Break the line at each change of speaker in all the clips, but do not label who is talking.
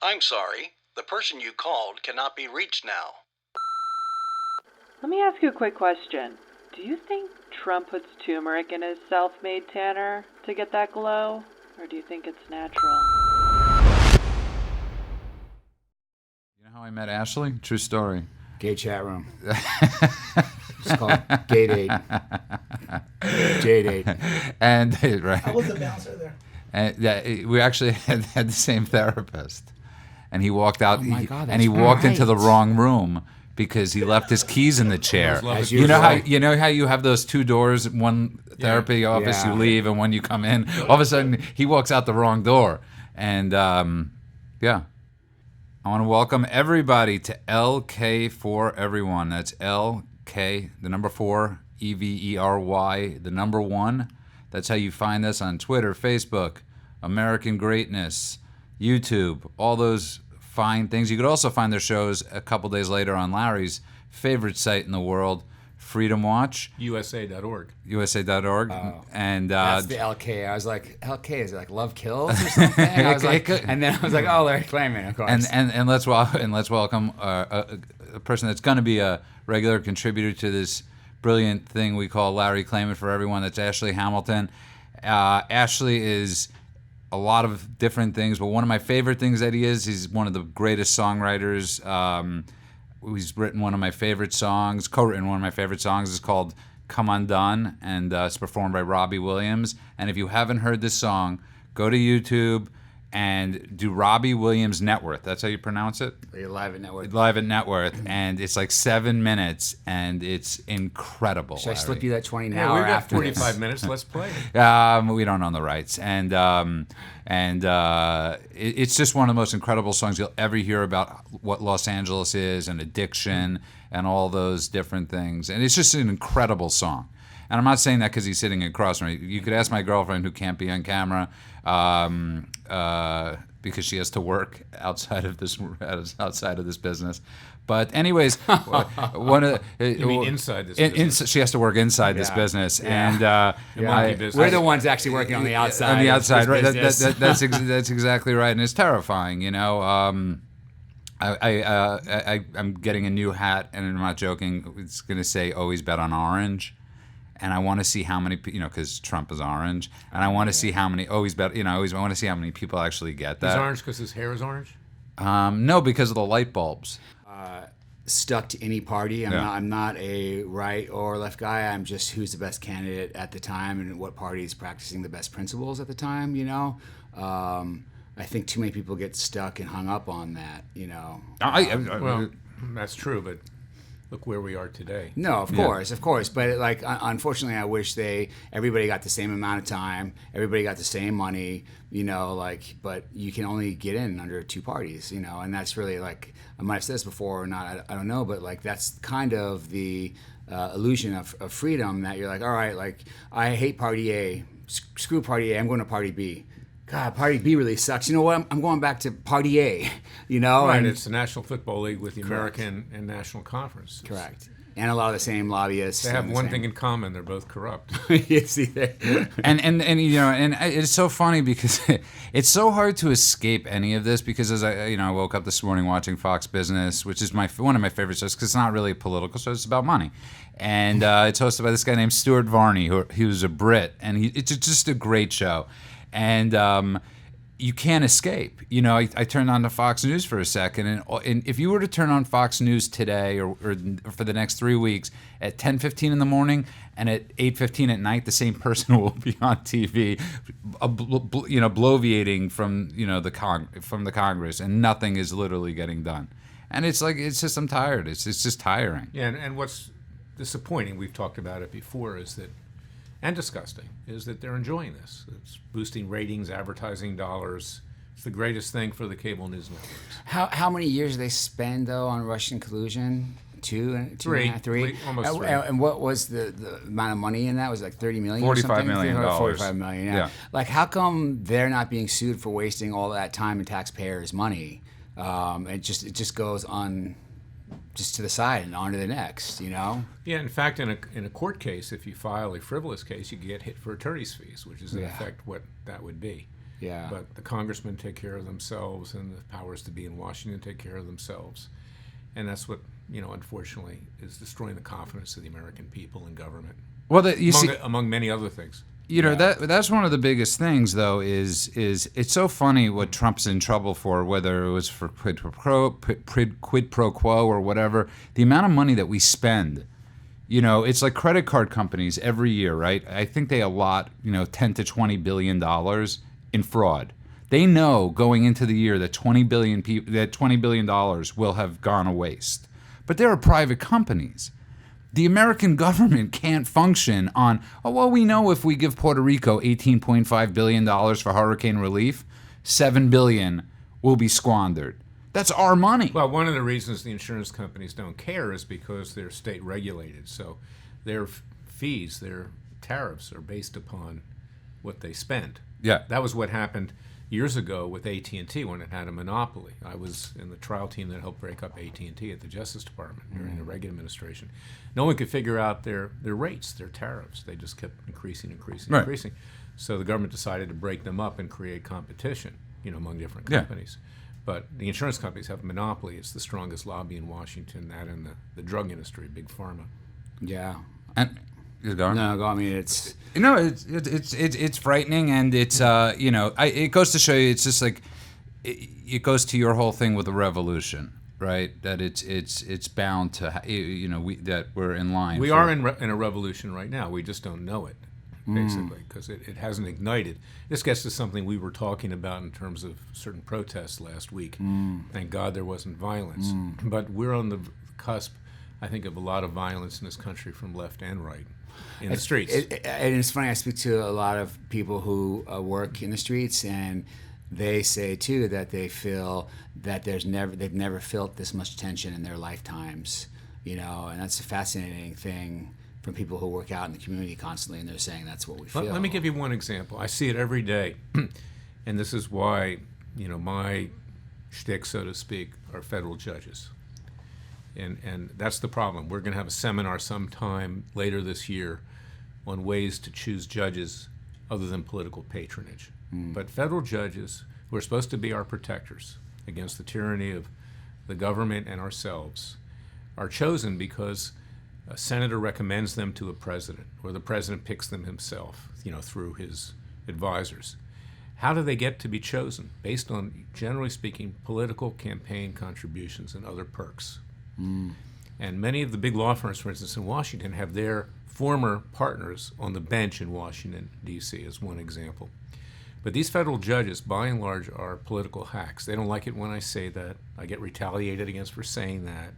I'm sorry. The person you called cannot be reached now.
Let me ask you a quick question. Do you think Trump puts turmeric in his self-made tanner to get that glow? Or do you think it's natural?
You know how I met Ashley? True story.
Gay chat room. It's called Gay Date. J Date.
And right.
I was the bouncer there.
And we actually had the same therapist, and he walked out.
Oh my God,
and he
that's
walked into the
right.
wrong room because he left his keys in the chair.
As
You know
usual.
how you have those two doors, one therapy office
Yeah.
you leave, and one you come in. All of a sudden, he walks out the wrong door, and yeah. I want to welcome everybody to LK for Everyone. That's LK, the number 4, EVERY, the number 1. That's how you find us on Twitter, Facebook, American Greatness, YouTube, all those fine things. You could also find their shows a couple days later on Larry's favorite site in the world, Freedom Watch,
USA.org.
USA.org. And
That's the LK. I was like, LK, is it like Love Kills or something? I was like, and then I was like, oh, Larry Klayman, of course.
and let's welcome a person that's going to be a regular contributor to this brilliant thing we call Larry Klayman for Everyone. That's Ashley Hamilton. Ashley is a lot of different things, but one of my favorite things that he's one of the greatest songwriters. He's written one of my favorite songs, co-written one of my favorite songs. It's called Come Undone, and it's performed by Robbie Williams. And if you haven't heard this song, go to YouTube and do Robbie Williams Net Worth. That's how you pronounce it?
You're live at Network.
Live at Net Worth. And it's like 7 minutes, and it's incredible.
Should I slip
Larry.
you that 20
Yeah,
now
we've
or
got
after
45
this?
minutes. Let's play.
We don't own the rights, and it's just one of the most incredible songs you'll ever hear about what Los Angeles is and addiction and all those different things. And it's just an incredible song. And I'm not saying that because he's sitting across from me. You could ask my girlfriend, who can't be on camera, because she has to work outside of this business. But anyways, one of
You mean inside this business?
she has to work inside this business, and
monkey business.
We're the ones actually working on the outside.
on the
of
outside,
this
right?
business.
That's exactly right, and it's terrifying. You know, I'm getting a new hat, and I'm not joking. It's going to say "Always bet on orange." And I want to see how many, because Trump is orange, and I want to see how many. Always bet, I want to see how many people actually get that.
He's orange because his hair is orange?
No, because of the light bulbs.
Stuck to any party. I'm not a right or left guy. I'm just who's the best candidate at the time and what party is practicing the best principles at the time, I think too many people get stuck and hung up on that,
Well, that's true, but look where we are today.
No, of course. But unfortunately, I wish everybody got the same amount of time, everybody got the same money, but you can only get in under 2 parties, and that's really I might have said this before or not, I don't know, but that's kind of the illusion of freedom that you're all right, I hate party A, screw party A, I'm going to party B. God, Party B really sucks. You know what? I'm going back to Party A,
Right,
and
it's the National Football League with the American and National Conference.
correct. And a lot of the same lobbyists.
They have
and the
one
same-
thing in common: they're both corrupt.
You see that?
and it's so funny because it's so hard to escape any of this, because as I woke up this morning watching Fox Business, which is one of my favorite shows because it's not really a political show, it's about money, and it's hosted by this guy named Stuart Varney, who's a Brit, and it's just a great show, and you can't escape. I turned on to Fox News for a second, and if you were to turn on Fox News today or for the next 3 weeks at 10:15 in the morning and at 8:15 at night, the same person will be on TV, bloviating from from the Congress, and nothing is literally getting done. And it's just I'm tired. It's just tiring.
Yeah, and what's disappointing, we've talked about it before, and disgusting, is that they're enjoying this. It's boosting ratings, advertising dollars. It's the greatest thing for the cable news networks.
How many years do they spend though on Russian collusion? Two,
Three. Almost three.
And what was the amount of money in that? Was it like $30 million?
$45
or something?
million.
$45 million.
Yeah.
How come they're not being sued for wasting all that time and taxpayers' money? It just goes on. Just to the side and on to the next,
Yeah, in fact, in a court case, if you file a frivolous case, you get hit for attorney's fees, which is in effect what that would be.
Yeah.
But the congressmen take care of themselves, and the powers to be in Washington take care of themselves. And that's what, unfortunately, is destroying the confidence of the American people in government,
Well,
among many other things.
That's one of the biggest things, though, is it's so funny what Trump's in trouble for, whether it was for quid pro quo or whatever. The amount of money that we spend, it's like credit card companies every year, right? I think they allot, $10 to $20 billion in fraud. They know going into the year that $20 billion will have gone to waste. But there are private companies. The American government can't function on, we know if we give Puerto Rico $18.5 billion for hurricane relief, $7 billion will be squandered. That's our money.
Well, one of the reasons the insurance companies don't care is because they're state regulated. So their fees, their tariffs are based upon what they spend.
Yeah.
That was what happened years ago with AT&T when it had a monopoly. I was in the trial team that helped break up AT&T at the Justice Department during the Reagan administration. No one could figure out their rates, their tariffs. They just kept increasing. So the government decided to break them up and create competition, among different companies. But the insurance companies have a monopoly. It's the strongest lobby in Washington, that and the drug industry, big pharma.
Yeah.
And you're going?
No, go. I mean, it's
it's frightening, and it's it goes to show you, it's just like it goes to your whole thing with the revolution, right? That it's bound to that we're in line.
We are in a revolution right now. We just don't know it, basically, because it hasn't ignited. This gets to something we were talking about in terms of certain protests last week. Thank God there wasn't violence, but we're on the cusp, I think, of a lot of violence in this country from left and right. In the streets.
And it's funny, I speak to a lot of people who work in the streets, and they say too that they feel that they've never felt this much tension in their lifetimes, and that's a fascinating thing from people who work out in the community constantly, and they're saying that's what we feel.
Let me give you one example. I see it every day, and this is why, my shtick, so to speak, are federal judges. And that's the problem. We're going to have a seminar sometime later this year on ways to choose judges other than political patronage. But federal judges, who are supposed to be our protectors against the tyranny of the government and ourselves, are chosen because a senator recommends them to a president, or the president picks them himself, through his advisors. How do they get to be chosen? Based on, generally speaking, political campaign contributions and other perks. And many of the big law firms, for instance, in Washington, have their former partners on the bench in Washington, D.C., as one example. But these federal judges, by and large, are political hacks. They don't like it when I say that. I get retaliated against for saying that.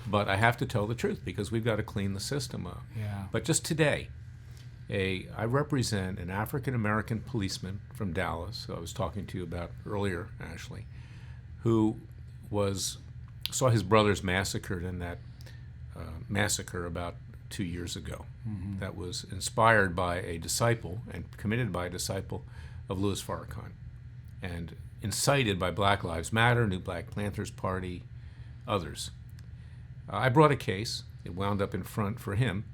But I have to tell the truth, because we've got to clean the system up.
Yeah.
But just today, I represent an African-American policeman from Dallas, who I was talking to you about earlier, Ashley, who saw his brothers massacred in that massacre about 2 years ago. That was inspired by a disciple and committed by a disciple of Louis Farrakhan, and incited by Black Lives Matter, New Black Panthers Party, others. I brought a case. It wound up in front for him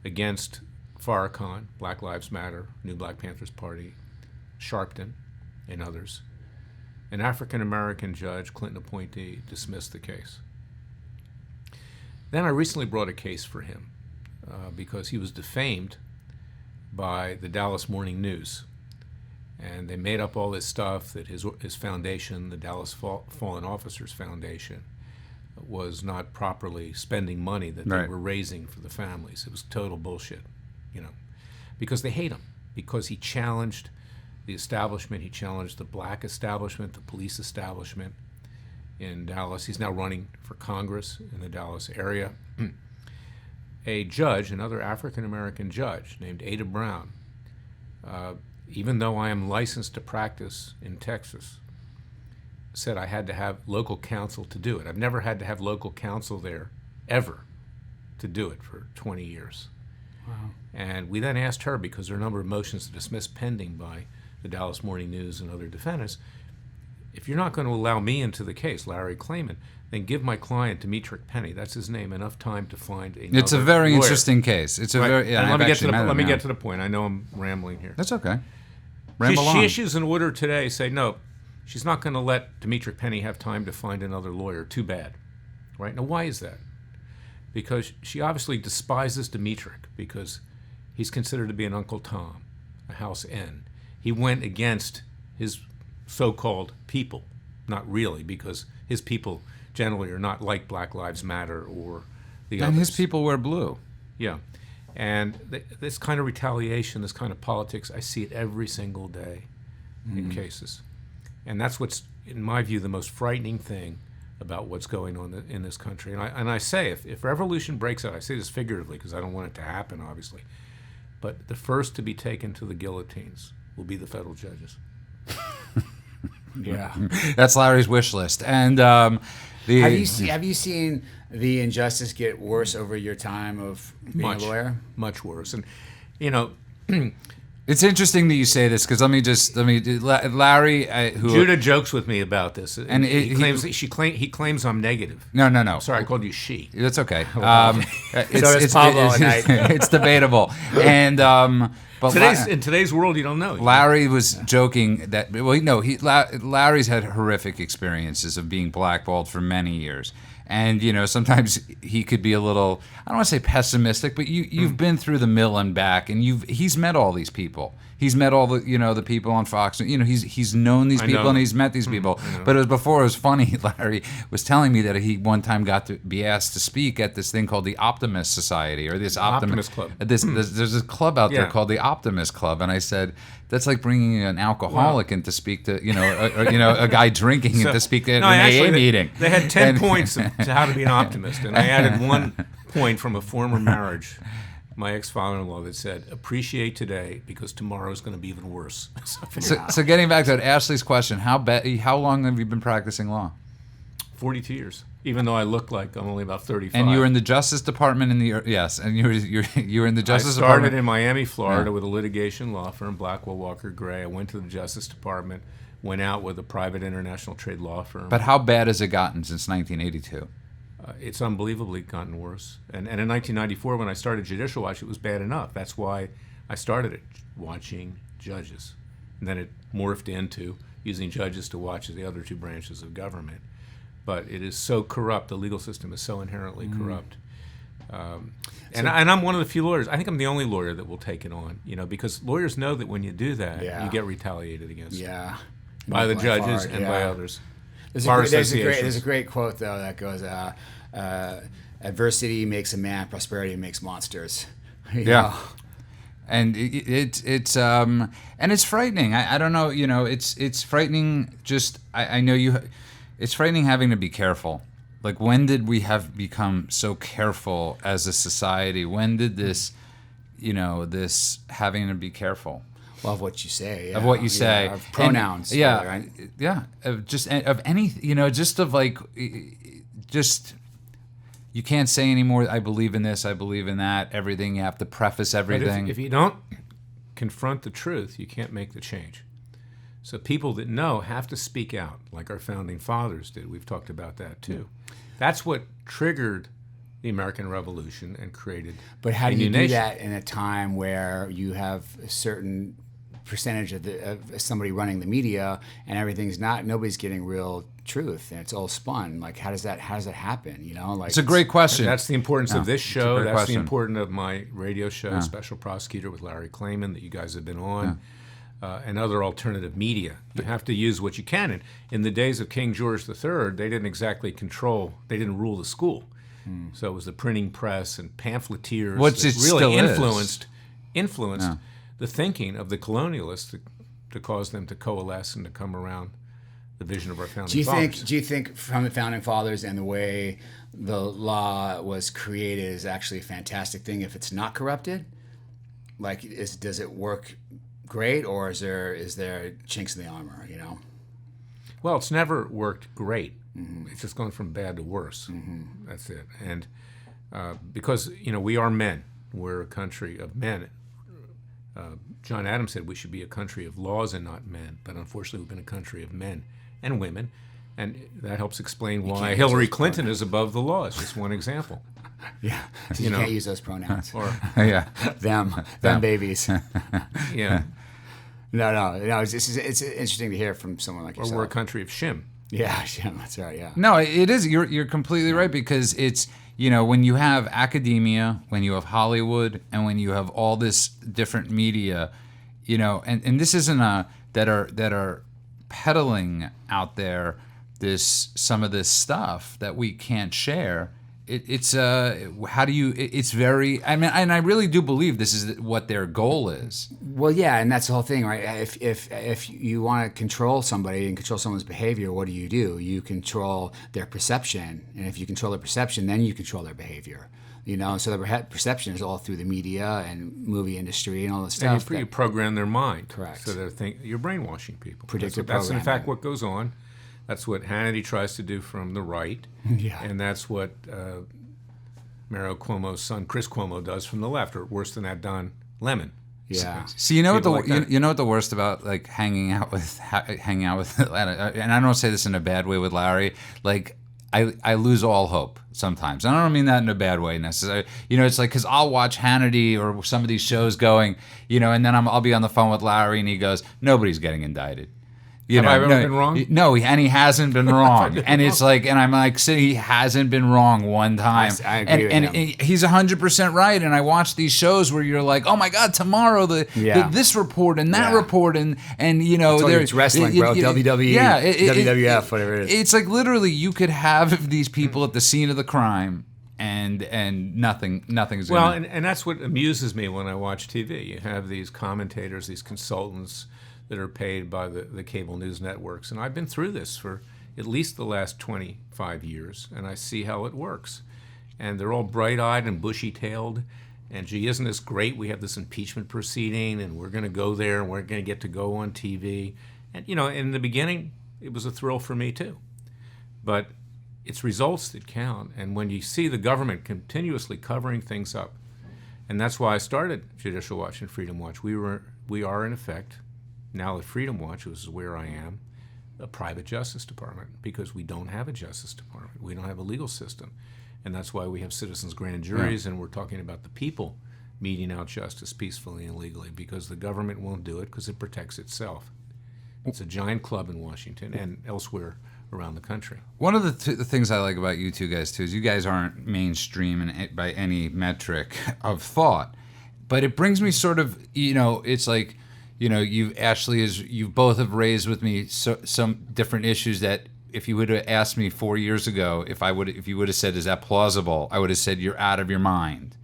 against Farrakhan, Black Lives Matter, New Black Panthers Party, Sharpton, and others. An African-American judge, Clinton appointee, dismissed the case. Then I recently brought a case for him because he was defamed by the Dallas Morning News. And they made up all this stuff that his foundation, the Dallas Fallen Officers Foundation, was not properly spending money that they were raising for the families. It was total bullshit, because they hate him, because he challenged the establishment. He challenged the black establishment, the police establishment in Dallas. He's now running for Congress in the Dallas area. A judge, another African-American judge named Ada Brown, even though I am licensed to practice in Texas, said I had to have local counsel to do it. I've never had to have local counsel there, ever, to do it for 20 years. Wow. And we then asked her, because there are a number of motions to dismiss pending by the Dallas Morning News and other defendants, if you're not going to allow me into the case, Larry Klayman, then give my client, Demetric Penny, that's his name, enough time to find another
It's a very
lawyer.
interesting case. It's a very. Yeah,
let me get to the point. I know I'm rambling here.
That's okay. ramble
She
on.
issues an order today, say no, she's not going to let Dimitri Penny have time to find another lawyer. Too bad. Right? Now, why is that? Because she obviously despises Dimitri because he's considered to be an Uncle Tom, a house N. He went against his so-called people. Not really, because his people generally are not like Black Lives Matter or the others.
And his people wear blue.
Yeah. And this kind of retaliation, this kind of politics, I see it every single day in cases. And that's what's, in my view, the most frightening thing about what's going on in this country. And I say, if revolution breaks out, I say this figuratively because I don't want it to happen, obviously, but the first to be taken to the guillotines will be the federal judges.
Yeah.
That's Larry's wish list. And
Have you seen the injustice get worse over your time of being a lawyer?
Much worse. And, you know,
it's interesting that you say this because Larry, who
Judah jokes with me about this,
And
he claims I'm negative.
No.
Sorry, I called you she.
That's okay.
does Pablo at night.
It's debatable. And but
In today's world, you don't know.
Larry was joking that Larry's had horrific experiences of being blackballed for many years. And, sometimes he could be a little, I don't want to say pessimistic, but you've been through the mill and back, and he's met all these people. He's met all the, the people on Fox. He's known these people and he's met these people. But it was funny. Larry was telling me that he one time got to be asked to speak at this thing called the Optimist Society or this
Optimist Club.
There's this club out there called the Optimist Club, and I said that's like bringing an alcoholic in to speak to a guy drinking and to speak at an AA meeting.
They had 10 points to how to be an optimist, and I added one point from a former marriage. My ex-father-in-law that said, appreciate today because tomorrow is going to be even worse.
So getting back to that, Ashley's question, how long have you been practicing law?
42 years, even though I look like I'm only about 35.
And you were in the Justice Department and you were in the Justice
Department. I started
Department
in Miami, Florida with a litigation law firm, Blackwell Walker Gray. I went to the Justice Department, went out with a private international trade law firm.
But how bad has it gotten since 1982?
It's unbelievably gotten worse. And in 1994, when I started Judicial Watch, it was bad enough. That's why I started it, watching judges. And then it morphed into using judges to watch the other two branches of government. But it is so corrupt. The legal system is so inherently corrupt. And I'm one of the few lawyers. I think I'm the only lawyer that will take it on, because lawyers know that when you do that, you get retaliated against.
Yeah.
By the judges and by others.
There's a great quote, though, that goes, adversity makes a man, prosperity makes monsters. You know?
And it's frightening. I don't know, it's frightening. Just I know it's frightening having to be careful. Like, when did we have become so careful as a society? When did this, this having to be careful?
Well, of what you say.
Of what you say.
Of pronouns.
Of any, you can't say anymore, I believe in this, I believe in that, everything. You have to preface everything.
But if you don't confront the truth, you can't make the change. So people that know have to speak out, like our founding fathers did. We've talked about that too. That's what triggered the American Revolution and created.
But how do
a
you
new
do
nation.
that in a time where you have a certain percentage of somebody running the media and nobody's getting real truth and it's all spun? Like, how does that happen?
It's a great question.
That's the importance of this show. That's
question.
the importance of my radio show, Special Prosecutor with Larry Klayman, that you guys have been on. And other alternative media. You have to use what you can. And in the days of King George III, they didn't exactly they didn't rule the school. So it was the printing press and pamphleteers that really influenced the thinking of the colonialists to cause them to coalesce and to come around the vision of our founding fathers.
Do you think from the founding fathers and the way the law was created is actually a fantastic thing if it's not corrupted? Like, does it work great, or is there chinks in the armor?
Well, it's never worked great. It's just gone from bad to worse. That's it. And because we are men, we're a country of men. John Adams said we should be a country of laws and not men, but unfortunately we've been a country of men and women, and that helps explain why Hillary Clinton is above the law. It's just one example.
Yeah, you can't use those pronouns.
Or
them babies.
Yeah.
No. It's interesting to hear from someone like
Or
yourself.
we're a country of shim.
Yeah, that's right. Yeah.
No, it is. You're completely right, because it's, when you have academia, when you have Hollywood, and when you have all this different media, and this isn't that are peddling out there some of this stuff that we can't share. It's how do you? It's very. I mean, and I really do believe this is what their goal is.
Well, yeah, and that's the whole thing, right? If you want to control somebody and control someone's behavior, what do? You control their perception, and if you control their perception, then you control their behavior. So the perception is all through the media and movie industry and all this stuff.
And you program their mind.
Correct.
So you're brainwashing people.
Predictive
That's in
programming.
fact what goes on. That's what Hannity tries to do from the right.
Yeah.
And that's what Mario Cuomo's son, Chris Cuomo, does from the left, or worse than that, Don Lemon.
Yeah.
So you know what
People like that.
you know what the worst about like hanging out with Atlanta, and I don't say this in a bad way with Larry, like I lose all hope sometimes. And I don't mean that in a bad way necessarily. It's like, because I'll watch Hannity or some of these shows going, and then I'll be on the phone with Larry and he goes, nobody's getting indicted.
Have I ever been wrong?
No, and he hasn't been wrong. And it's like, and I'm like, he hasn't been wrong one time.
I agree with
and
him.
he's 100% right. And I watch these shows where you're like, oh my God, tomorrow this report and that report and
it's wrestling, bro. WWE, WWF, whatever it is.
It's like literally you could have these people at the scene of the crime. And nothing's
well,
gonna...
and that's what amuses me when I watch TV. You have these commentators, these consultants that are paid by the cable news networks, and I've been through this for at least the last 25 years, and I see how it works. And they're all bright-eyed and bushy-tailed, and gee, isn't this great? We have this impeachment proceeding, and we're going to go there, and we're going to get to go on TV. And in the beginning, it was a thrill for me too, but it's results that count. And when you see the government continuously covering things up, and that's why I started Judicial Watch and Freedom Watch. We are in effect, now at Freedom Watch, which is where I am, a private justice department, because we don't have a justice department. We don't have a legal system. And that's why we have citizens' grand juries, and we're talking about the people meting out justice peacefully and legally, because the government won't do it because it protects itself. It's a giant club in Washington and elsewhere around the country.
One of the things I like about you two guys, too, is you guys aren't mainstream by any metric of thought. But it brings me sort of, it's like, you both have raised with me some different issues that if you would have asked me 4 years ago, if you would have said, is that plausible? I would have said, you're out of your mind.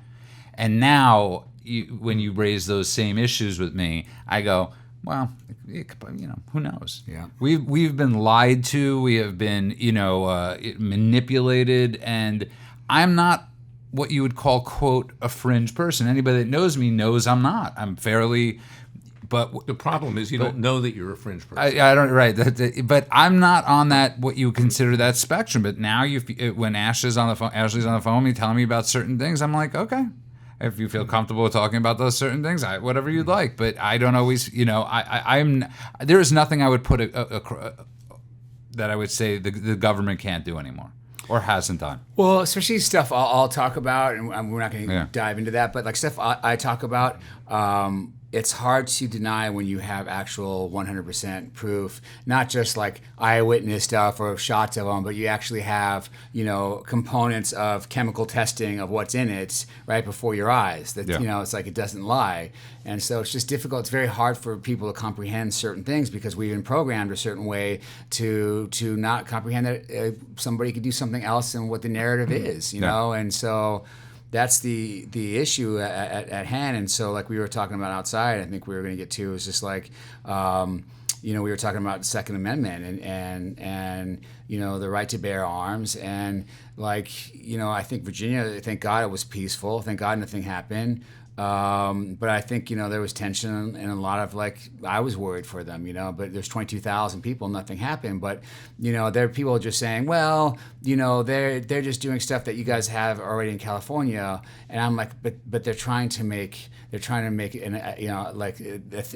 And now, when you raise those same issues with me, I go, well, who knows?
Yeah.
We've been lied to. We have been, manipulated. And I'm not what you would call, quote, a fringe person. Anybody that knows me knows I'm not. I'm fairly... But
the problem is you don't know that you're a fringe person.
I don't, right. But I'm not on that, what you would consider that spectrum. But now when Ashley's on the phone, you telling me about certain things, I'm like, okay. If you feel comfortable with talking about those certain things, whatever you'd like. But I don't always, there is nothing I would put that I would say the government can't do anymore or hasn't done.
Well, especially stuff I'll talk about, and we're not going to dive into that, but like stuff I talk about, it's hard to deny when you have actual 100% proof, not just like eyewitness stuff or shots of them, but you actually have, components of chemical testing of what's in it right before your eyes. That, it's like it doesn't lie. And so it's just difficult. It's very hard for people to comprehend certain things because we've been programmed a certain way to not comprehend that somebody could do something else than what the narrative is, and so... That's the issue at hand. And so like we were talking about outside, I think we were going to get to, is just like, we were talking about the Second Amendment and the right to bear arms. And like, I think Virginia, thank God it was peaceful. Thank God nothing happened. But I think, there was tension and a lot of I was worried for them, but there's 22,000 people, nothing happened. But, there are people just saying, well, they're just doing stuff that you guys have already in California. And I'm like, but they're trying to make a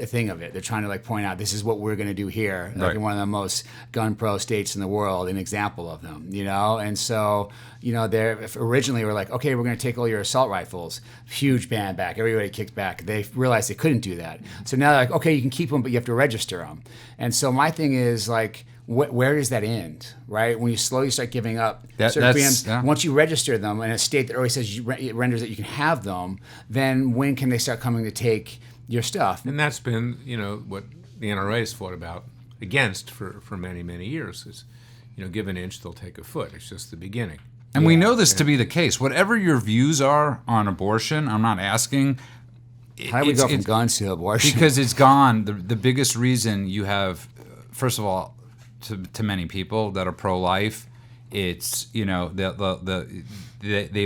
thing of it. They're trying to point out, this is what we're going to do here, in one of the most gun pro states in the world, an example of them, And so, they originally were like, okay, we're going to take all your assault rifles. Huge ban back back. Everybody kicked back. They realized they couldn't do that. So now they're like, okay, you can keep them, but you have to register them. And so my thing is like, where does that end, right? When you slowly start giving up certain freedoms, once you register them in a state that already says it renders that you can have them, then when can they start coming to take your stuff?
And that's been, what the NRA has fought against for many, many years is, give an inch, they'll take a foot. It's just the beginning.
And we know this to be the case. Whatever your views are on abortion, I'm not asking.
How do we go from guns to abortion?
Because it's gone. The biggest reason you have, first of all, to many people that are pro-life, it's they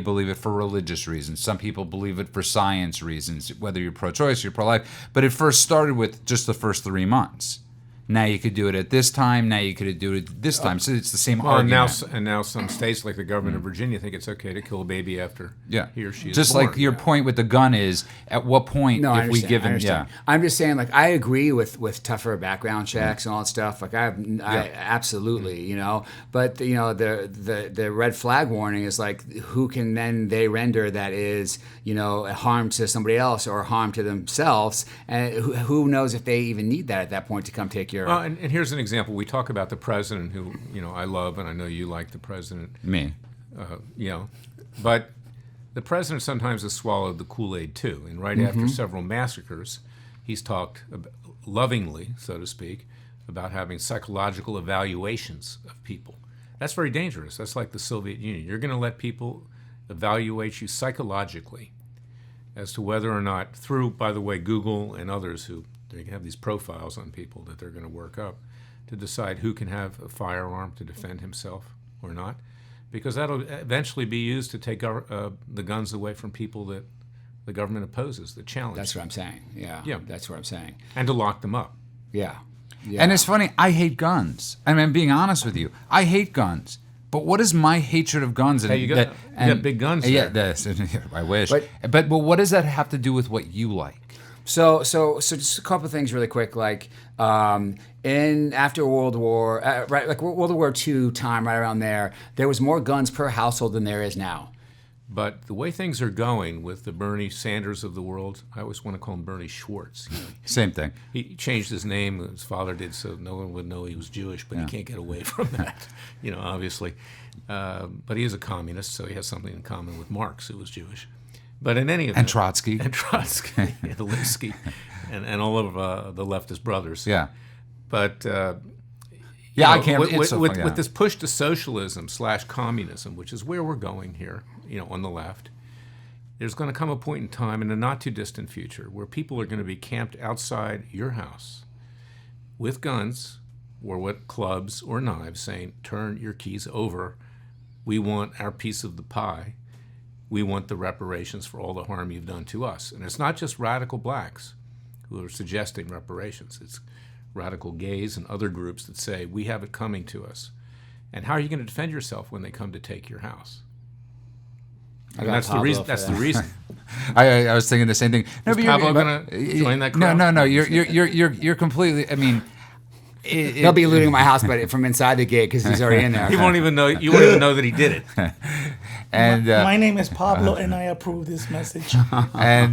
believe it for religious reasons. Some people believe it for science reasons. Whether you're pro-choice, you're pro-life. But it first started with just the first 3 months. Now you could do it at this time. Now you could do it this time. So it's the same argument.
And now some states, like the government of Virginia, think it's okay to kill a baby after he or she is
just
born.
like your point with the gun is, at what point if we give him? Yeah,
I'm just saying, like, I agree with tougher background checks and all that stuff. Like, I absolutely, But the red flag warning is like, who can then they render that is a harm to somebody else or a harm to themselves, and who knows if they even need that at that point to come take your.
And here's an example. We talk about the president, who I love, and I know you like the president.
Me.
But the president sometimes has swallowed the Kool-Aid too. And right after several massacres, he's talked lovingly, so to speak, about having psychological evaluations of people. That's very dangerous. That's like the Soviet Union. You're going to let people evaluate you psychologically as to whether or not, through, by the way, Google and others who they have these profiles on people that they're going to work up to decide who can have a firearm to defend himself or not, because that'll eventually be used to take the guns away from people that the government opposes, that challenge.
That's what I'm saying. Yeah. That's what I'm saying.
And to lock them up.
Yeah.
And it's funny, I hate guns. I mean, I'm being honest with you. I hate guns. But what is my hatred of guns?
Hey, you got big guns there.
I wish. But what does that have to do with what you like?
So just a couple of things really quick. Like after World War, right, like World War II time, right around there was more guns per household than there is now.
But the way things are going with the Bernie Sanders of the world, I always want to call him Bernie Schwartz.
Same thing.
He changed his name. His father did, so no one would know he was Jewish, but he can't get away from that, obviously. But he is a communist, so he has something in common with Marx, who was Jewish. But in any event,
and Trotsky,
and Linsky, and all of the leftist brothers.
Yeah.
But
I can't.
With this push to socialism / communism, which is where we're going here, on the left, there's going to come a point in time in the not too distant future where people are going to be camped outside your house with guns or with clubs or knives, saying, "Turn your keys over. We want our piece of the pie. We want the reparations for all the harm you've done to us." And it's not just radical blacks who are suggesting reparations. It's radical gays and other groups that say, we have it coming to us. And how are you going to defend yourself when they come to take your house? And that's the reason. That's the reason.
I was thinking the same thing.
No, is Pablo going to join that crowd?
No. You're completely. I mean,
he'll be looting my house, but from inside the gate because he's already in there.
He won't even know. You won't even know that he did it.
And
my name is Pablo, and I approve this message.
But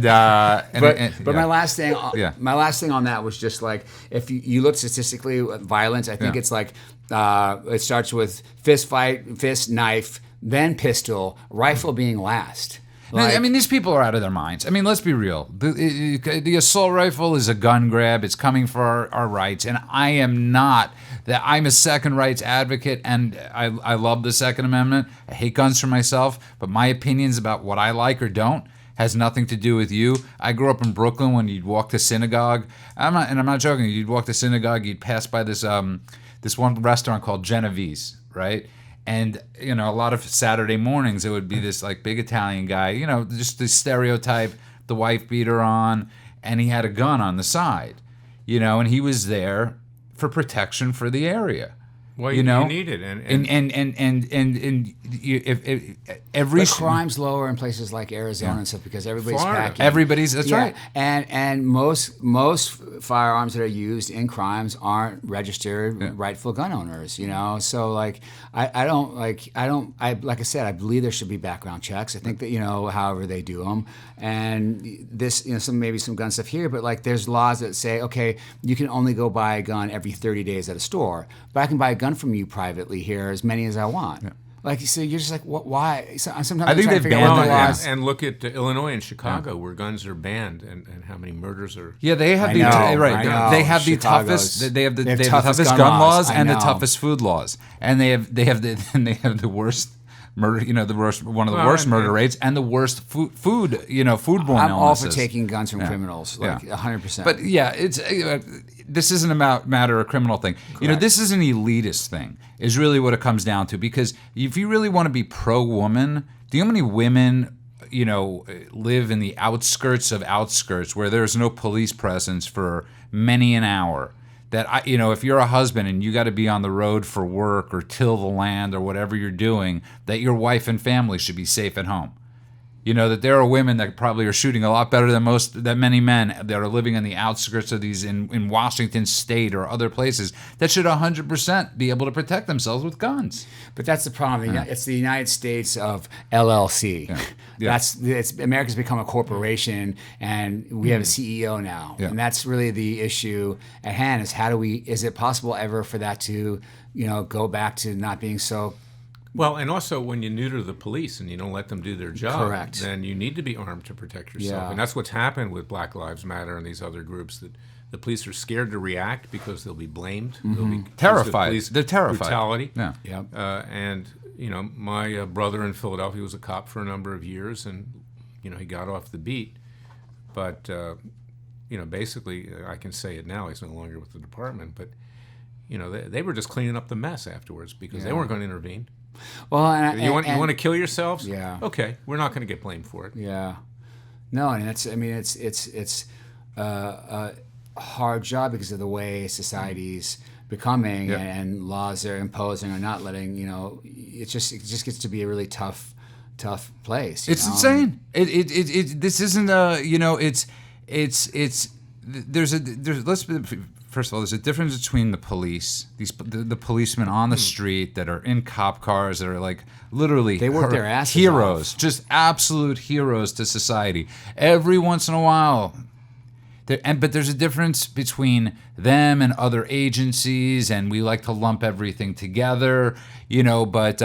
my last thing, on that was just like, if you look statistically at violence, I think it's like it starts with fist fight, fist, knife, then pistol, rifle being last.
I mean, these people are out of their minds. I mean, let's be real. The assault rifle is a gun grab. It's coming for our rights, and I am not. I'm a second rights advocate, and I love the Second Amendment. I hate guns for myself, but my opinions about what I like or don't has nothing to do with you. I grew up in Brooklyn when you'd walk to synagogue. I'm not joking. You'd walk to synagogue, you'd pass by this one restaurant called Genovese, right? And, a lot of Saturday mornings, it would be this, like, big Italian guy, just the stereotype, the wife beater on, and he had a gun on the side, and he was there for protection for the area.
Well, you need it. And
if every
But crime's lower in places like Arizona and stuff because everybody's
Florida.
packing.
that's right.
And most firearms that are used in crimes aren't registered rightful gun owners. So like I like I said, I believe there should be background checks. I think that however they do them, and this maybe some gun stuff here, but like there's laws that say okay, you can only go buy a gun every 30 days at a store, but I can buy a gun from you privately here as many as I want. Yeah. Like so, you're just like, what? Why? Sometimes
I think
try to
they've
figure out what the
banned
laws.
And look at Illinois and Chicago, where guns are banned, and how many murders are.
Yeah, they have
I know.
They have the
Chicago's-
toughest. They have the
toughest
toughest
gun
gun
laws.
laws
I
and the
know.
toughest food laws, and they have the worst murder. The worst one of the
Well,
worst
and-
murder rates and the worst foodborne
I'm all for
illnesses.
taking guns from criminals, like 100%.
But yeah, it's this isn't a matter of criminal thing. This is an elitist thing. Is really what it comes down to. Because if you really want to be pro-woman, do you know how many women live in the outskirts of outskirts where there's no police presence for many an hour? That if you're a husband and you got to be on the road for work or till the land or whatever you're doing, that your wife and family should be safe at home. That there are women that probably are shooting a lot better than many men that are living on the outskirts of these in Washington State or other places that should 100% be able to protect themselves with guns.
But that's the problem. It's the United States of LLC.
Yeah.
America's become a corporation, and we have a CEO now, and that's really the issue at hand. Is it possible ever for that to go back to not being so?
Well, and also when you neuter the police and you don't let them do their job,
Correct.
then you need to be armed to protect yourself.
Yeah.
And that's what's happened with Black Lives Matter and these other groups, that the police are scared to react because they'll be blamed. They'll be accused of
Terrified.
police
They're terrified.
brutality.
Yeah.
Yep.
And my brother in Philadelphia was a cop for a number of years, and he got off the beat. But basically, I can say it now. He's no longer with the department, but they were just cleaning up the mess afterwards because they weren't going to intervene.
Well,
You want to kill yourselves?
Yeah.
Okay, we're not going to get blamed for it.
Yeah. No, and it's a hard job because of the way society's becoming and laws they're imposing or not letting. It just gets to be a really tough place.
It's insane. This isn't First of all, there's a difference between the police, the policemen on the street that are in cop cars that are like literally
They work their asses
heroes,
off.
just absolute heroes to society. Every once in a while, but there's a difference between them and other agencies, and we like to lump everything together, But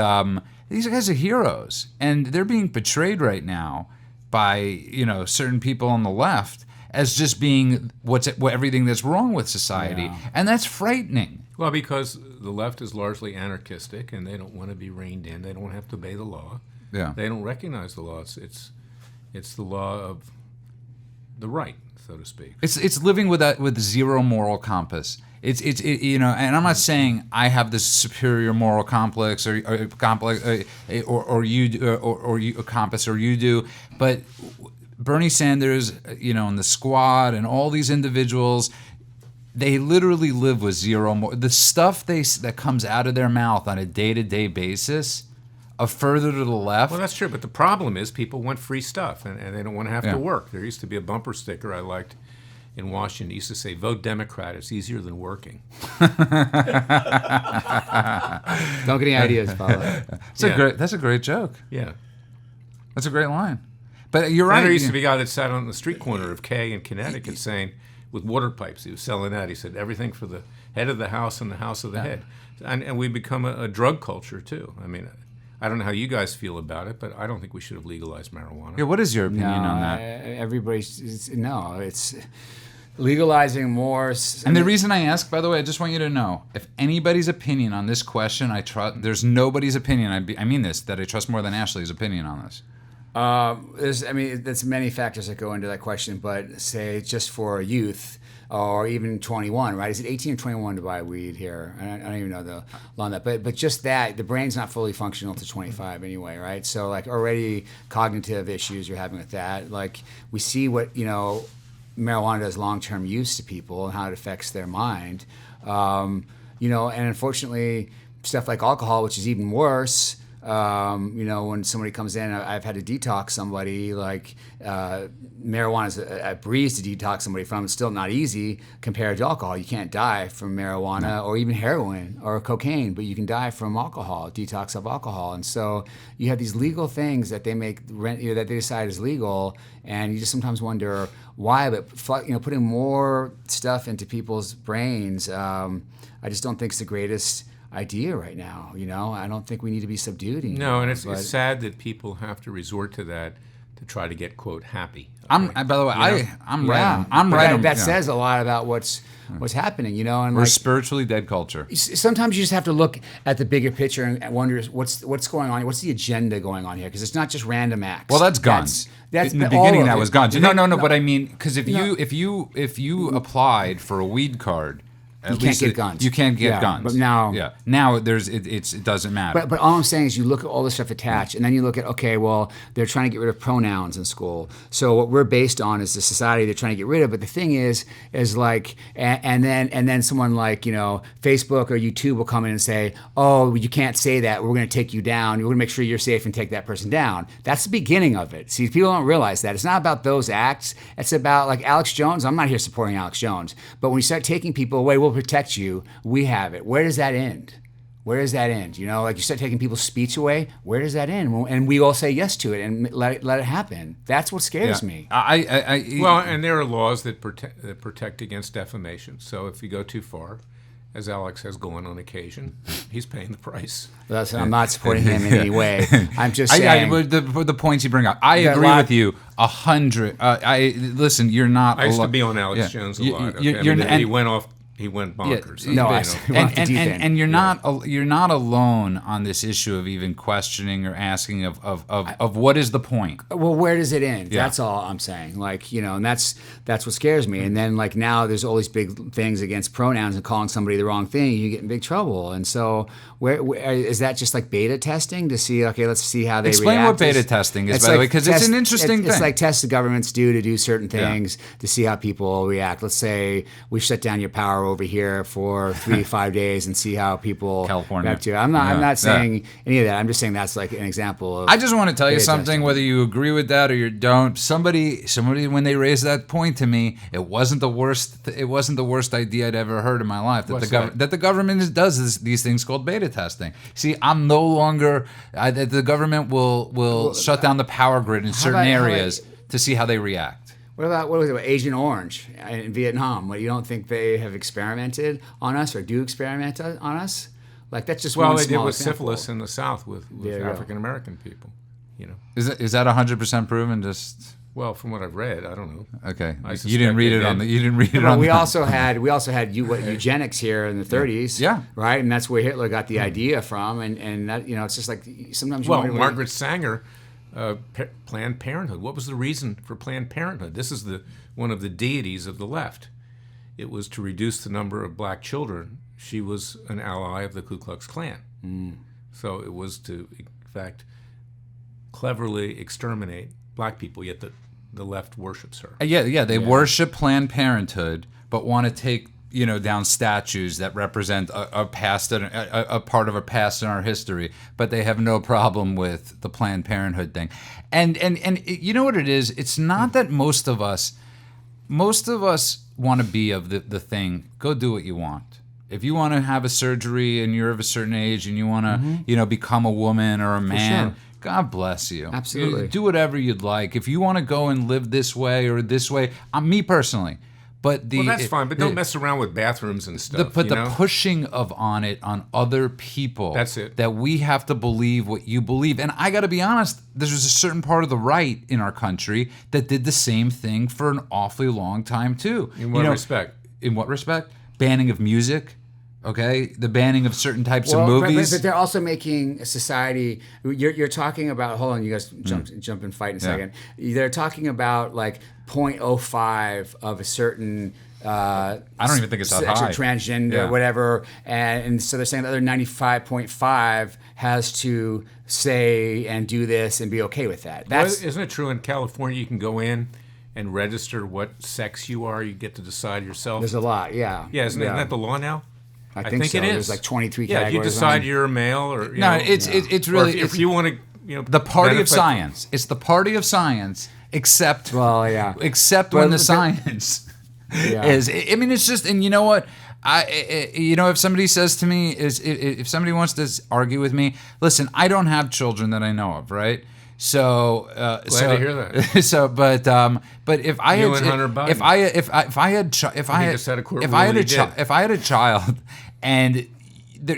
these guys are heroes, and they're being portrayed right now by certain people on the left as just being everything that's wrong with society, and that's frightening.
Well, because the left is largely anarchistic, and they don't want to be reined in. They don't have to obey the law.
Yeah,
they don't recognize the law. It's the law of the right, so to speak.
It's living with zero moral compass. And I'm not saying I have this superior moral complex or you do, but Bernie Sanders, and the squad and all these individuals, they literally live with zero more. The stuff that comes out of their mouth on a day-to-day basis, further to the left.
Well, that's true, but the problem is people want free stuff, and they don't want to have to work. There used to be a bumper sticker I liked in Washington. It used to say, "Vote Democrat. It's easier than working."
Don't get any ideas, Paulo.
That's a great joke.
Yeah.
That's a great line. But you're right.
There used to be a guy that sat on the street corner of K in Connecticut saying, with water pipes, he was selling that. He said, everything for the head of the house and the house of the head. And we become a drug culture, too. I mean, I don't know how you guys feel about it, but I don't think we should have legalized marijuana.
Yeah, what is your opinion on that?
It's legalizing more.
And the reason I ask, by the way, I just want you to know, if anybody's opinion on this question, I trust. There's nobody's opinion. I mean this, that I trust more than Ashley's opinion on this.
There's many factors that go into that question, but say just for youth or even 21, right? Is it 18 or 21 to buy weed here? I don't even know the law on that, but just that, the brain's not fully functional to 25 anyway, right? So like already cognitive issues you're having with that. Like we see what, marijuana does long-term use to people and how it affects their mind. And unfortunately, stuff like alcohol, which is even worse, When somebody comes in, I've had to detox somebody. Like marijuana is a breeze to detox somebody from. It's still not easy compared to alcohol. You can't die from marijuana or even heroin or cocaine, but you can die from alcohol, detox of alcohol. And so you have these legal things that they that they decide is legal, and you just sometimes wonder why. But putting more stuff into people's brains, I just don't think it's the greatest idea right now. I don't think we need to be subdued.
No, and it's sad that people have to resort to that to try to get, quote, happy.
By the way, I'm right. I'm right.
That says a lot about what's happening, and
we're a spiritually dead culture.
Sometimes you just have to look at the bigger picture and wonder what's going on. What's the agenda going on here? Because it's not just random acts.
Well, that's guns.
That's
in the beginning. That was guns. No. But I mean, because if you applied for a weed card,
you can't get guns.
You can't get guns.
But now,
it doesn't matter.
But all I'm saying is, you look at all this stuff attached, and then you look at, okay, well, they're trying to get rid of pronouns in school. So what we're based on is the society they're trying to get rid of. But the thing is like, and then someone like Facebook or YouTube will come in and say, oh, you can't say that. We're going to take you down. We're going to make sure you're safe and take that person down. That's the beginning of it. See, people don't realize that it's not about those acts. It's about like Alex Jones. I'm not here supporting Alex Jones, but when you start taking people away, we'll protect you. We have it. Where does that end? Like you start taking people's speech away. Where does that end? And we all say yes to it and let it happen. That's what scares me.
And there are laws that protect against defamation. So if you go too far, as Alex has gone on occasion, he's paying the price.
I'm not supporting him in any way. I'm just saying.
The points you bring up, I agree with you 100. Listen, you're not.
I used to be on Alex Jones a lot. He went bonkers.
And you're not alone on this issue of even questioning or asking of what is the point.
Well, where does it end? Yeah. That's all I'm saying. And that's what scares me. And then now there's all these big things against pronouns and calling somebody the wrong thing, you get in big trouble. And so where is that just like beta testing to see? Okay, let's see how they
explain
react.
What beta testing is, by the way, because it's an interesting thing.
It's like tests the governments do to do certain things to see how people react. Let's say we shut down your power over here for 3 to 5 days and see how people react to it. I'm not saying any of that. I'm just saying that's like an example of.
I just want to tell you something, whether you agree with that or you don't. Somebody when they raised that point to me, it wasn't the worst idea I'd ever heard in my life. That the government does these things called beta testing. See, I'm no longer that the government will shut down the power grid in certain areas to see how they react.
What was it, Agent Orange in Vietnam? You don't think they have experimented on us or do experiment on us? That's just one small example.
Well, they did with syphilis in the South with African American people.
Is that 100% proven?
Well, from what I've read, I don't know.
Okay, you didn't read it on the. You didn't read it on.
We also had eugenics here in the 30s.
Yeah.
Right, and that's where Hitler got the idea from, and that it's just like sometimes.
Margaret Sanger. Planned Parenthood. What was the reason for Planned Parenthood? This is one of the deities of the left. It was to reduce the number of black children. She was an ally of the Ku Klux Klan. So it was to, in fact, cleverly exterminate black people, yet the left worships her.
They worship Planned Parenthood, but want to take down statues that represent a past, a part of a past in our history, but they have no problem with the Planned Parenthood thing. And you know what it is? It's not that most of us want to be of the thing. Go do what you want. If you want to have a surgery and you're of a certain age and you want to, become a woman or a man. Sure. God bless you.
Absolutely.
Do whatever you'd like. If you want to go and live this way or this way, me personally. But
that's fine, but don't mess around with bathrooms and stuff.
The pushing on other people.
That's it.
That we have to believe what you believe. And I got to be honest, there's a certain part of the right in our country that did the same thing for an awfully long time too.
In what respect?
In what respect? Banning of music. Okay, the banning of certain types of movies.
But they're also making a society. You're talking about. Hold on, you guys jump and fight in a second. They're talking about 0.05 of a certain.
I don't even think it's that high.
Transgender, whatever, and so they're saying the other 95.5 has to say and do this and be okay with that.
Isn't it true in California you can go in and register what sex you are? You get to decide yourself.
There's a lot, yeah.
Yeah, isn't that the law now?
I think so.
it is.
There's like 23
Yeah,
categories.
you decide you're a male or you
No,
know,
it's
or
really
if you want to
the party of
benefit-
science. It's the party of science, except
Well, yeah.
except
But
when the
the-
science
Yeah.
is. I mean, it's just, and you know what? If somebody says to me, if somebody wants to argue with me, listen, I don't have children that I know of, right? So
Glad to hear that.
So, but if I
You
had
and Hunter Biden.
if I had
just had a court
if I had
ruling
a
he did.
if I had a child and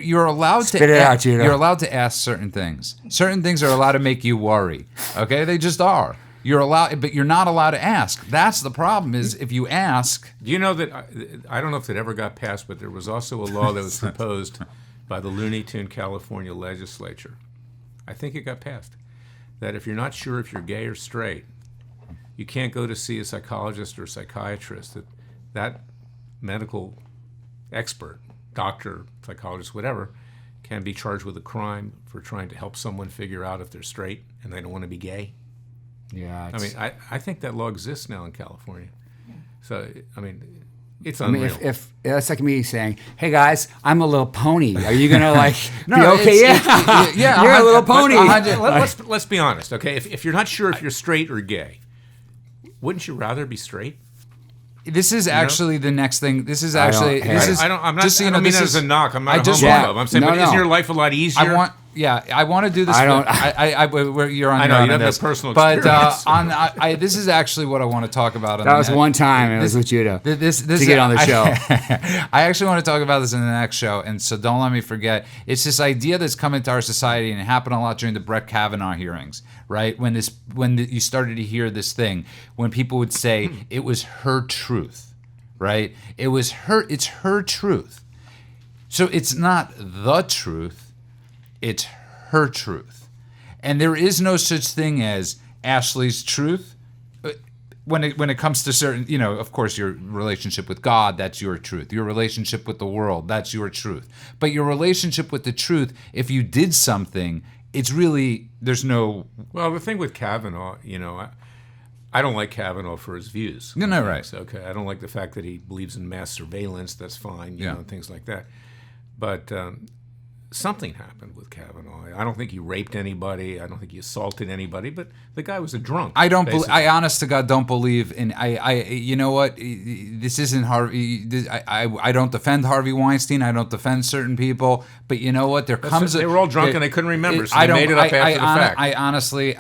you're allowed
Spit
to
it out, Gino.
you're allowed to ask certain things. Certain things are allowed to make you worry. Okay, they just are. You're allowed, but you're not allowed to ask. That's the problem. Is if you ask.
Do you know that I don't know if it ever got passed, but there was also a law that was proposed by the Looney Tune California legislature. I think it got passed. That if you're not sure if you're gay or straight, you can't go to see a psychologist or psychiatrist. That medical expert, doctor, psychologist, whatever, can be charged with a crime for trying to help someone figure out if they're straight and they don't want to be gay.
Yeah.
I mean, I think that law exists now in California. So, I mean, it's
I mean,
unreal.
if that's like me saying, "Hey guys, I'm a little pony. Are you gonna like be
No,
okay?
it's-
Yeah, you're a little pony."
Let's be honest, okay? If you're not sure if you're straight or gay, wouldn't you rather be straight?
This is actually the next thing. This is actually.
hey,
This is.
I'm not.
just so you
I
know,
don't mean
this
that
is
as a knock. I'm not
I
a
just
homophobe.
want-
I'm saying,
No,
but isn't
no.
your life a lot easier?
I want to do this.
I don't-
You're on.
I know,
your
you
own
don't have
this.
personal
But
experience.
this is actually what I want to talk about.
That was one time, and it was with Judah
This
to get on the show.
I actually want to talk about this in the next show, and so don't let me forget. It's this idea that's come into our society, and it happened a lot during the Brett Kavanaugh hearings, right? When you started to hear this thing, when people would say it was her truth, right? It's her truth. So it's not the truth, it's her truth. And there is no such thing as Ashley's truth. When it comes to certain, of course, your relationship with God, that's your truth. Your relationship with the world, that's your truth. But your relationship with the truth, if you did something, it's really, there's no...
Well, the thing with Kavanaugh, I don't like Kavanaugh for his views.
No, right.
So, okay, I don't like the fact that he believes in mass surveillance. That's fine,
Yeah.
things like that. But something happened with Kavanaugh. I don't think he raped anybody. I don't think he assaulted anybody. But the guy was a drunk.
I don't.
basically.
I honest to God don't believe in. You know what? This isn't Harvey. I don't defend Harvey Weinstein. I don't defend certain people. But you know what? There comes.
They were all drunk and they couldn't remember, so they made it up after the fact.
I honestly,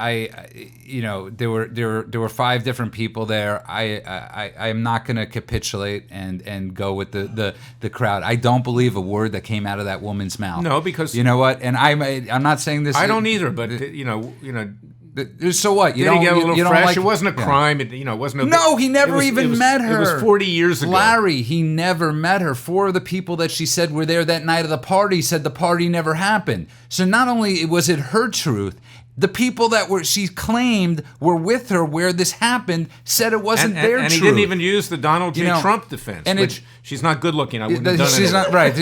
there were 5 different people there. I'm not going to capitulate and go with the crowd. I don't believe a word that came out of that woman's mouth.
No, because
you know what? And I'm not saying this.
I don't either. But
So what? You
did
don't
he get a little
you don't
fresh?
like,
It wasn't a
yeah.
crime. It wasn't.
No, he never
it was-
even
it was-
met her.
It was 40 years ago.
Larry, he never met her. 4 of the people that she said were there that night of the party said the party never happened. So not only was it her truth, the people that she claimed were with her where this happened said it wasn't
and,
their
and
truth.
he didn't even use the Donald J. Trump defense,
and
which she's not good looking. I wouldn't have done
She's
it.
not right.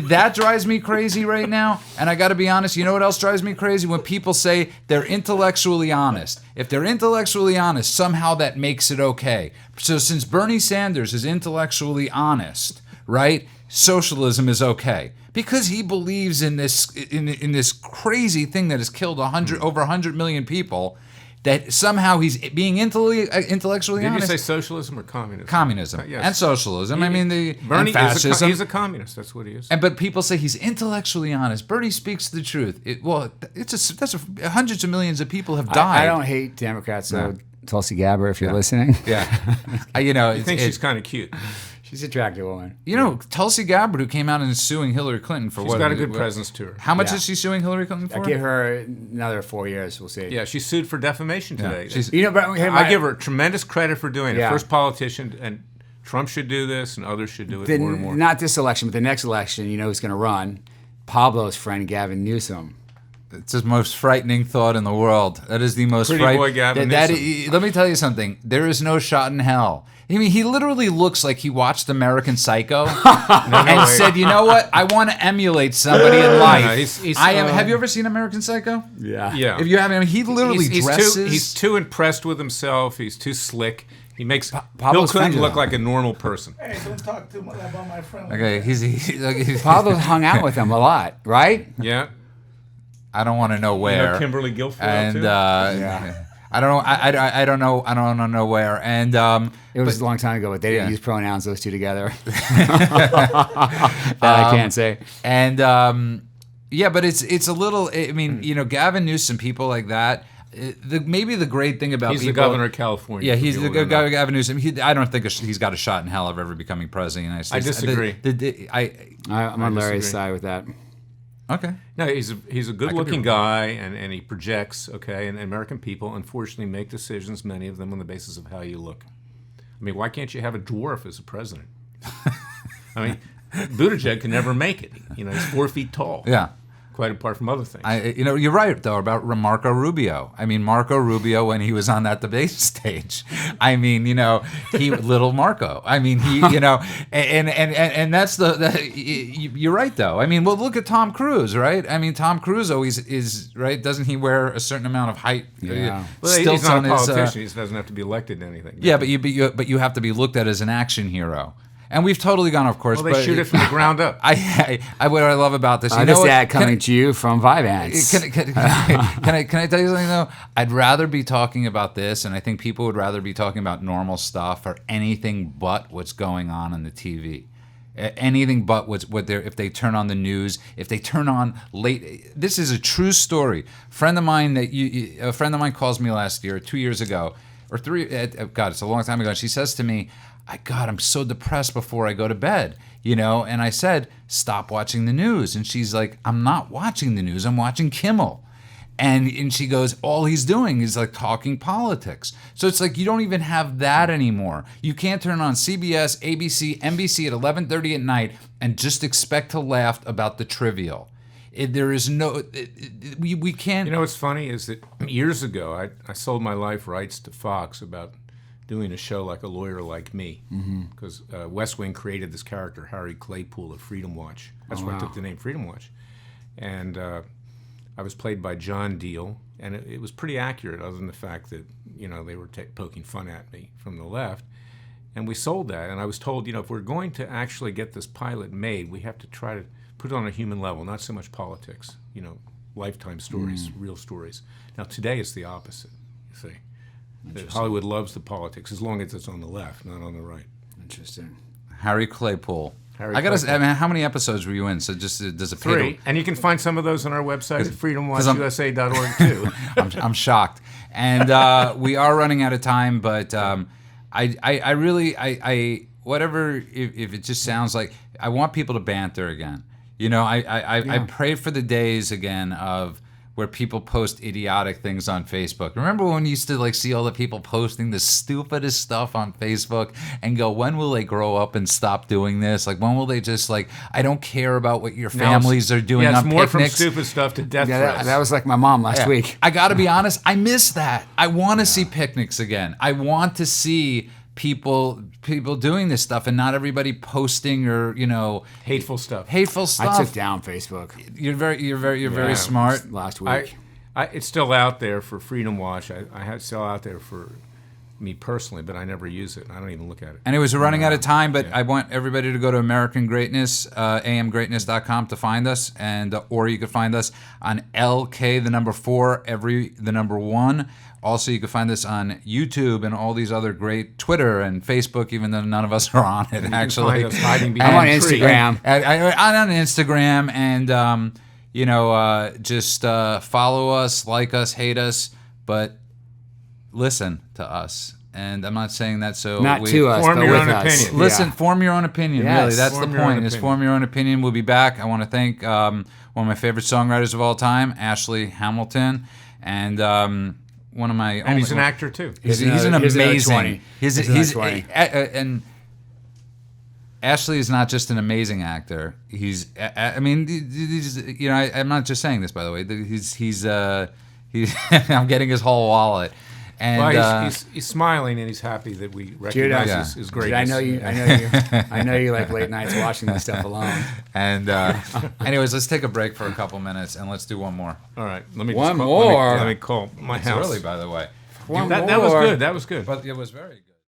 That drives me crazy right now. And I got to be honest. You know what else drives me crazy? When people say they're intellectually honest. If they're intellectually honest, somehow that makes it okay. So since Bernie Sanders is intellectually honest, right? Socialism is okay because he believes in this in this crazy thing that has killed over 100 million people. That somehow he's being intellectually
Did you
honest.
say socialism or communism?
Communism
Yes.
and socialism. I mean
Bernie
and fascism.
he's a communist. That's what he is.
But people say he's intellectually honest. Bernie speaks the truth. Hundreds of millions of people have died.
I don't hate Democrats, so Tulsi Gabbard, if you're listening.
Yeah,
I think she's kind of cute.
She's an attractive woman.
Tulsi Gabbard, who came out and is suing Hillary Clinton for
She's got a good presence to her.
How much
Yeah.
is she suing Hillary Clinton for?
I give her another 4 years. We'll see.
Yeah, she sued for defamation today.
she's-
But
I give her tremendous credit for doing it.
Yeah.
First politician, and Trump should do this, and others should do it more and more.
Not this election, but the next election. You know who's going to run? Pablo's friend Gavin Newsom.
It's the most frightening thought in the world. That is the most
Pretty boy Gavin Newsom.
Let me tell you something. There is no shot in hell. I mean, he literally looks like he watched American Psycho and said, "You know what? I want to emulate somebody in life." Have you ever seen American Psycho?
Yeah.
Yeah.
If you haven't, he literally
he's
dresses.
He's too impressed with himself. He's too slick. He makes Bill
Pablo's
Clinton
friendly,
look
though.
like a normal person.
Hey, don't talk too much about my friend.
Okay, he's
Pablo hung out with him a lot, right?
Yeah.
I don't want to know
You
where.
know Kimberly Guilfoyle
And
too?
Yeah.
I don't know. I don't know. I don't know where. And
It was a long time ago, but they didn't
Yeah.
use pronouns, those two together. That I can't say.
And yeah, but it's a little. I mean, Gavin Newsom, people like that. Maybe the great thing about
He's
people,
the governor of California.
Yeah,
for
he's
people
the
who don't know.
guy, Gavin Newsom. I don't think he's got a shot in hell of ever becoming president of the United States.
I disagree.
I'm on Larry's
disagree.
side with that.
Okay.
No, he's a good-looking guy, and he projects, okay, and American people, unfortunately, make decisions, many of them, on the basis of how you look. I mean, why can't you have a dwarf as a president? I mean, Buttigieg can never make it. He's 4 feet tall.
Yeah.
Quite apart from other things.
You're right though about Marco Rubio. I mean, Marco Rubio when he was on that debate stage. I mean, he little Marco. I mean, he, and that's you're right though. I mean, well, look at Tom Cruise, right? I mean, Tom Cruise always is right. Doesn't he wear a certain amount of height?
Yeah.
Well, he's not a politician. He doesn't have to be elected to anything.
Yeah, but you have to be looked at as an action hero. And we've totally gone off course.
Well, they shoot it from the ground up.
What I love about this.
This ad coming to you from Vyvanse.
Can I tell you something though? I'd rather be talking about this, and I think people would rather be talking about normal stuff or anything but what's going on the TV. Anything but if they turn on the news, if they turn on late. This is a true story. A friend of mine calls me last year, 2 years ago, or three. God, it's a long time ago. And she says to me, I'm so depressed before I go to bed, and I said, stop watching the news. And she's like, I'm not watching the news. I'm watching Kimmel. And she goes, all he's doing is like talking politics. So it's like you don't even have that anymore. You can't turn on CBS, ABC, NBC at 11:30 at night and just expect to laugh about the trivial. There is no, we can't.
What's funny is that years ago, I sold my life rights to Fox about doing a show like A Lawyer Like Me, because West Wing created this character, Harry Claypool of Freedom Watch. That's why I took the name Freedom Watch. And I was played by John Deal, and it was pretty accurate other than the fact that, they were poking fun at me from the left. And we sold that, and I was told, if we're going to actually get this pilot made, we have to try to put it on a human level, not so much politics, lifetime stories, real stories. Now, today it's the opposite, you see. Hollywood loves the politics as long as it's on the left, not on the right.
Interesting.
Harry Claypool.
I gotta say,
how many episodes were you in? So does it pay
3, and you can find some of those on our website at freedomwatchusa.org too.
I'm shocked, and we are running out of time. But I really whatever if it just sounds like I want people to banter again. I pray for the days again of where people post idiotic things on Facebook. Remember when you used to see all the people posting the stupidest stuff on Facebook and go, when will they grow up and stop doing this? When will they just I don't care about what your families are doing on
it's more
picnics.
from stupid stuff to death
Yeah,
threats.
that was like my mom last week.
I got to be honest, I miss that. I want to see picnics again. I want to see people doing this stuff and not everybody posting or
Hateful stuff.
I
stuff.
took down Facebook
You're very smart.
last week.
It's still out there for Freedom Watch. I have still out there for me personally, but I never use it. I don't even look at it.
And it was running out of time, but I want everybody to go to American Greatness, amgreatness.com to find us, and or you can find us on LK the number 4 the number 1. Also, you can find this on YouTube and all these other great Twitter and Facebook, even though none of us are on it, actually.
Find us hiding
I'm
behind
on
a tree.
Instagram.
I'm on Instagram, and just follow us, like us, hate us, but listen to us. And I'm not saying that so
Not to us,
Form
but
your
with
own
us.
opinion.
Listen, form your own opinion.
Yes.
Really, that's
Form
the
your own
point. Is
opinion.
form your own opinion. We'll be back. I want to thank one of my favorite songwriters of all time, Ashley Hamilton, and one of my.
And he's an actor too.
He's
Here's
an
another
amazing.
20.
He's
Here's another 20.
And Ashley is not just an amazing actor. He's. I mean, I'm not just saying this, by the way. He's. I'm getting his whole wallet. And
Well, he's smiling and he's happy that we recognize his
Dude,
greatness.
I know you like late nights watching this stuff alone.
And anyways, let's take a break for a couple minutes and let's do one more.
All right, let me
One
just
more.
Let me call my
It's
house.
early, by the way.
One
That was
more.
good. That was good.
But it was very good.